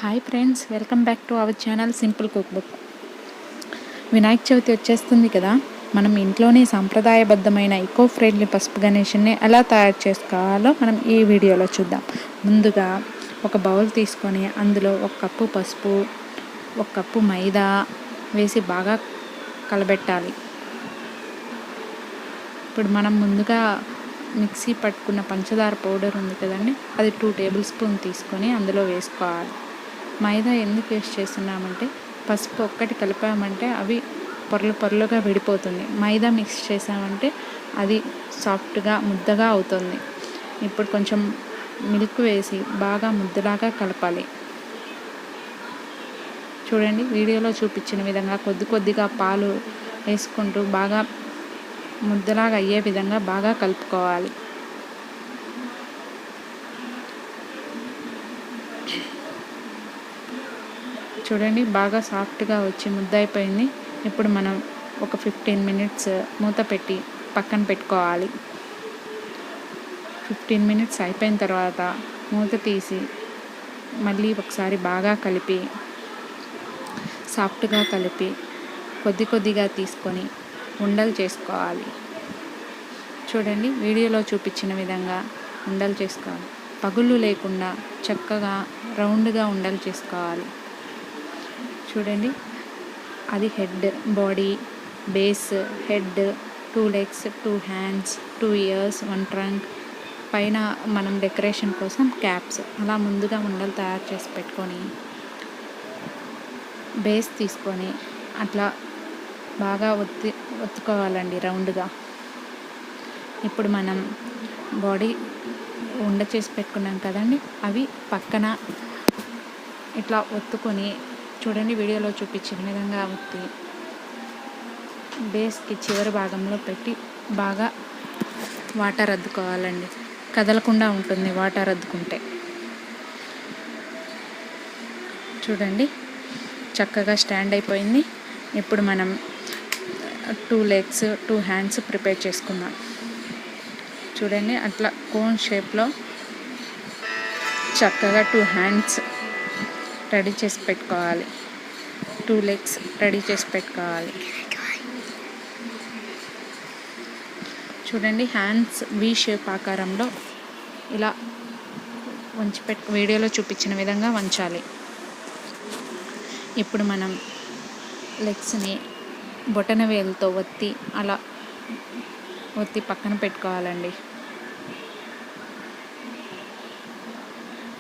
Hi friends, welcome back to our channel simple cook book. Vinayaka Chavithi వచ్చేస్తుంది కదా. మనం ఇంట్లోనే సాంప్రదాయబద్ధమైన ఈకో ఫ్రెండ్లీ పసుపు గణేషుని ఎలా తయారు చేసుకోవాలో మనం ఈ వీడియోలో చూద్దాం. ముందుగా ఒక బౌల్ తీసుకొని అందులో 1 కప్పు పసుపు, 1 కప్పు మైదా వేసి బాగా కలబెట్టాలి. ఇప్పుడు మనం ముందుగా మిక్సీ పట్టుకున్న పంచదార పౌడర్ ఉంది కదండి, అది 2 టేబుల్ స్పూన్ తీసుకొని అందులో వేసుకోవాలి. మైదా ఎందుకు వేస్ట్ చేస్తున్నామంటే పసుపు ఒక్కటి కలిపామంటే అవి పొరలుగా విడిపోతుంది. మైదా మిక్స్ చేసామంటే అది సాఫ్ట్గా ముద్దగా అవుతుంది. ఇప్పుడు కొంచెం మిల్క్ వేసి బాగా ముద్దలాగా కలపాలి. చూడండి, వీడియోలో చూపించిన విధంగా కొద్దిగా పాలు వేసుకుంటూ బాగా ముద్దలాగా అయ్యే విధంగా బాగా కలుపుకోవాలి. చూడండి, బాగా సాఫ్ట్గా వచ్చి ముద్ద అయిపోయింది. ఇప్పుడు మనం ఒక 15 మినిట్స్ మూత పెట్టి పక్కన పెట్టుకోవాలి. 15 మినిట్స్ అయిపోయిన తర్వాత మూత తీసి మళ్ళీ ఒకసారి బాగా కలిపి సాఫ్ట్గా కలిపి కొద్దిగా తీసుకొని ఉండలు చేసుకోవాలి. చూడండి, వీడియోలో చూపించిన విధంగా ఉండలు చేసుకోవాలి. పగుళ్ళు లేకుండా చక్కగా రౌండ్గా ఉండలు చేసుకోవాలి. చూడండి, అది head, body, base, head, 2 legs, 2 hands, 2 ears, 1 trunk, పైన మనం డెకరేషన్ కోసం క్యాప్స్. అలా ముందుగా ఉండలు తయారు చేసి పెట్టుకొని బేస్ తీసుకొని అట్లా బాగా ఒత్తుకోవాలండి రౌండ్గా. ఇప్పుడు మనం బాడీ ఉండ చేసి పెట్టుకున్నాం కదండి, అవి పక్కన ఇట్లా ఒత్తుకొని చూడండి, వీడియోలో చూపించిన విధంగా ఒత్తి బేస్కి చివరి భాగంలో పెట్టి బాగా వాటర్ అద్దుకోవాలండి. కదలకుండా ఉంటుంది వాటర్ అద్దుకుంటే. చూడండి, చక్కగా స్టాండ్ అయిపోయింది. ఇప్పుడు మనం 2 legs, 2 hands ప్రిపేర్ చేసుకుందాం. చూడండి, అట్లా కోన్ షేప్లో చక్కగా 2 hands రెడీ చేసి పెట్టుకోవాలి. 2 legs రెడీ చేసి పెట్టుకోవాలి. చూడండి, హ్యాండ్స్ వి షేప్ ఆకారంలో ఇలా వీడియోలో చూపించిన విధంగా వంచాలి. ఇప్పుడు మనం లెగ్స్ని బొటన వేలుతో ఒత్తి పక్కన పెట్టుకోవాలండి.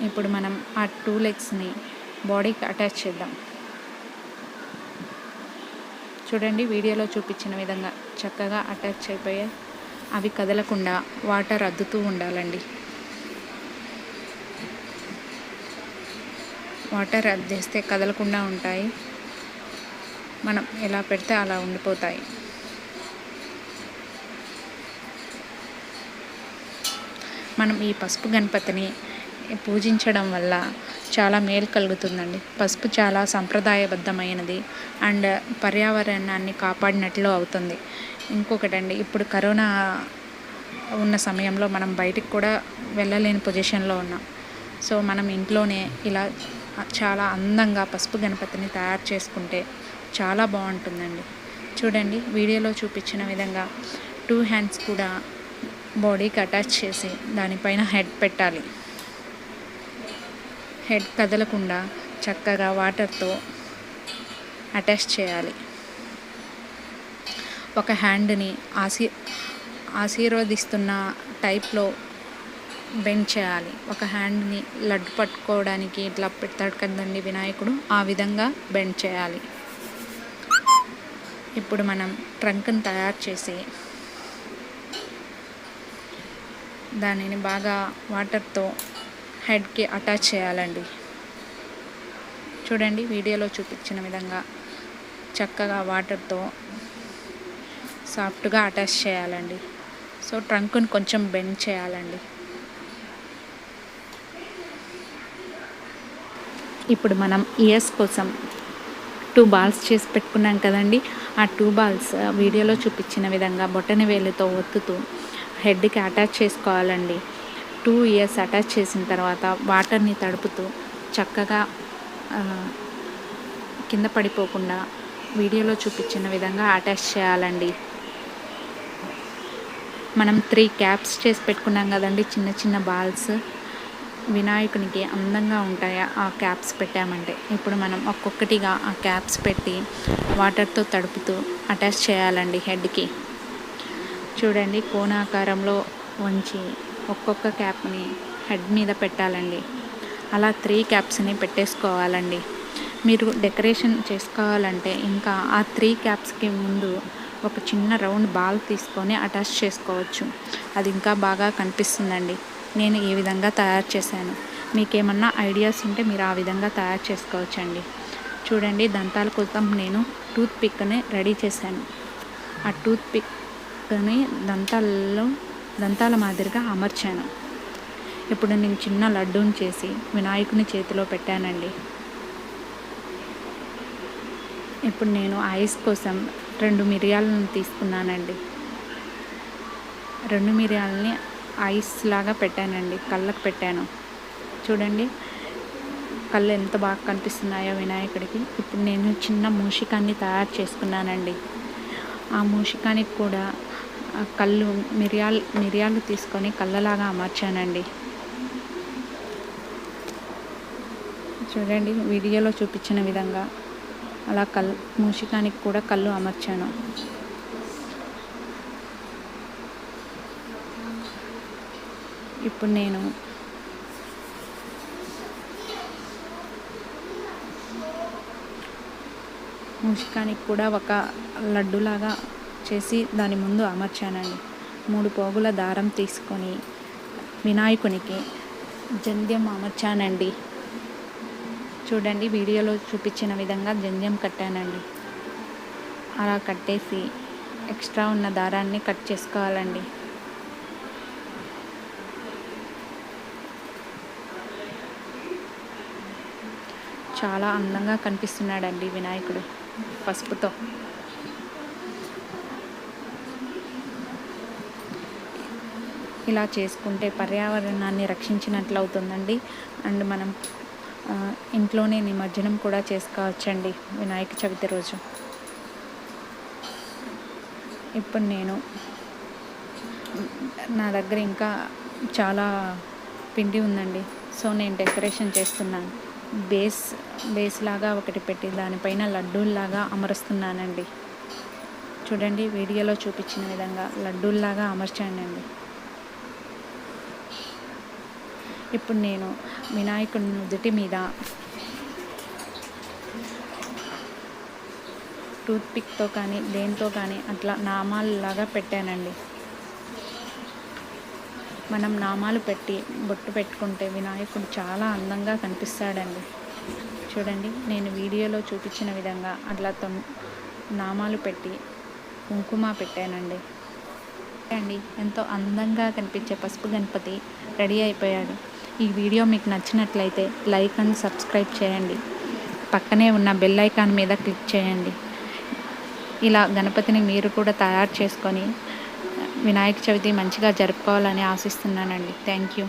ఇప్పుడు మనం ఆ 2 legsని బాడీకి అటాచ్ చేద్దాం. చూడండి, వీడియోలో చూపించిన విధంగా చక్కగా అటాచ్ అయిపోయాయి. అవి కదలకుండా వాటర్ అద్దుతూ ఉండాలండి. వాటర్ అద్దేస్తే కదలకుండా ఉంటాయి. మనం ఎలా పెడితే అలా ఉండిపోతాయి. మనం ఈ పసుపు గణపతిని పూజించడం వల్ల చాలా మేలు కలుగుతుందండి. పసుపు చాలా సంప్రదాయబద్ధమైనది అండ్ పర్యావరణాన్ని కాపాడినట్లు అవుతుంది. ఇంకొకటండి, ఇప్పుడు కరోనా ఉన్న సమయంలో మనం బయటికి కూడా వెళ్ళలేని పొజిషన్లో ఉన్నాం. సో మనం ఇంట్లోనే ఇలా చాలా అందంగా పసుపు గణపతిని తయారు చేసుకుంటే చాలా బాగుంటుందండి. చూడండి, వీడియోలో చూపించిన విధంగా 2 hands కూడా బాడీకి అటాచ్ చేసి దానిపైన హెడ్ పెట్టాలి. హెడ్ కదలకుండా చక్కగా వాటర్తో అటాచ్ చేయాలి. ఒక హ్యాండ్ని ఆశీర్వదిస్తున్న టైప్లో బెండ్ చేయాలి. ఒక హ్యాండ్ని లడ్డు పట్టుకోవడానికి ఇట్లా పెడతాడు కదండి వినాయకుడు, ఆ విధంగా బెండ్ చేయాలి. ఇప్పుడు మనం ట్రంక్ని తయారు చేసి దానిని బాగా వాటర్తో హెడ్కి అటాచ్ చేయాలండి. చూడండి, వీడియోలో చూపించిన విధంగా చక్కగా వాటర్తో సాఫ్ట్గా అటాచ్ చేయాలండి. సో ట్రంక్ని కొంచెం బెండ్ చేయాలండి. ఇప్పుడు మనం ఇయర్స్ కోసం 2 balls చేసి పెట్టుకున్నాం కదండి, ఆ 2 balls వీడియోలో చూపించిన విధంగా బొటన వేలుతో ఒత్తుతూ హెడ్కి అటాచ్ చేసుకోవాలండి. 2 ears అటాచ్ చేసిన తర్వాత వాటర్ని తడుపుతూ చక్కగా కింద పడిపోకుండా వీడియోలో చూపించిన విధంగా అటాచ్ చేయాలండి. మనం 3 క్యాప్స్ చేసి పెట్టుకున్నాం కదండి, చిన్న చిన్న బాల్స్. వినాయకునికి అందంగా ఉంటాయి ఆ క్యాప్స్ పెట్టామంటే. ఇప్పుడు మనం ఒక్కొక్కటిగా ఆ క్యాప్స్ పెట్టి వాటర్తో తడుపుతూ అటాచ్ చేయాలండి హెడ్కి. చూడండి, కోణాకారంలో వంచి ఒక్కొక్క క్యాప్ని హెడ్ మీద పెట్టాలండి. అలా 3 క్యాప్స్ని పెట్టేసుకోవాలండి. మీరు డెకరేషన్ చేసుకోవాలంటే ఇంకా ఆ 3 క్యాప్స్కి ముందు ఒక చిన్న రౌండ్ బాల్ తీసుకొని అటాచ్ చేసుకోవచ్చు. అది ఇంకా బాగా కనిపిస్తుందండి. నేను ఈ విధంగా తయారు చేశాను. మీకేమన్నా ఐడియాస్ ఉంటే మీరు ఆ విధంగా తయారు చేసుకోవచ్చండి. చూడండి, దంతాల కోసం నేను టూత్ పిక్ని రెడీ చేశాను. ఆ టూత్ పిక్ని దంతాల మాదిరిగా అమర్చాను. ఇప్పుడు నేను చిన్న లడ్డూని చేసి వినాయకుని చేతిలో పెట్టానండి. ఇప్పుడు నేను ఐస్ కోసం 2 మిరియాలను తీసుకున్నానండి. 2 మిరియాలని ఐస్ లాగా పెట్టానండి, కళ్ళకు పెట్టాను. చూడండి, కళ్ళు ఎంత బాగా కనిపిస్తున్నాయో వినాయకుడికి. ఇప్పుడు నేను చిన్న మూషికాన్ని తయారు చేసుకున్నానండి. ఆ మూషికానికి కూడా కళ్ళు మిరియాలు తీసుకొని కళ్ళలాగా అమర్చానండి. చూడండి, వీడియోలో చూపించిన విధంగా అలా మూషికానికి కూడా కళ్ళు అమర్చాను. ఇప్పుడు నేను మూషికానికి కూడా ఒక లడ్డులాగా చేసి దాని ముందు అమర్చానండి. 3 పోగుల దారం తీసుకొని వినాయకునికి జంధ్యం అమర్చానండి. చూడండి, వీడియోలో చూపించిన విధంగా జంధ్యం కట్టానండి. అలా కట్టేసి ఎక్స్ట్రా ఉన్న దారాన్ని కట్ చేసుకోవాలండి. చాలా అందంగా కనిపిస్తున్నాడండి వినాయకుడు పసుపుతో. ఇలా చేసుకుంటే పర్యావరణాన్ని రక్షించినట్లు అవుతుందండి. అండ్ మనం ఇంట్లోనే నిమజ్జనం కూడా చేసుకోవచ్చండి వినాయక చవితి రోజు. ఇప్పుడు నా దగ్గర ఇంకా చాలా పిండి ఉందండి. సో నేను డెకరేషన్ చేస్తున్నాను. బేస్ లాగా ఒకటి పెట్టి దానిపైన లడ్డూల్లాగా అమరుస్తున్నానండి. చూడండి, వీడియోలో చూపించిన విధంగా లడ్డూల్లాగా అమర్చానండి. ఇప్పుడు నేను వినాయకుడి నుదుటి మీద టూత్ పిక్తో కానీ దేంతో కానీ అట్లా నామాలలాగా పెట్టానండి. మనం నామాలు పెట్టి బొట్టు పెట్టుకుంటే వినాయకుడు చాలా అందంగా కనిపిస్తాడండి. చూడండి, నేను వీడియోలో చూపించిన విధంగా అట్లా నామాలు పెట్టి కుంకుమ పెట్టానండి. ఎంతో అందంగా కనిపించే పసుపు గణపతి రెడీ అయిపోయాడు. ఈ వీడియో మీకు నచ్చినట్లయితే లైక్ అండ్ సబ్స్క్రైబ్ చేయండి. పక్కనే ఉన్న బెల్ ఐకాన్ మీద క్లిక్ చేయండి. ఇలా గణపతిని మీరు కూడా తయారు చేసుకొని వినాయక చవితి మంచిగా జరుపుకోవాలని ఆశిస్తున్నానండి. Thank you.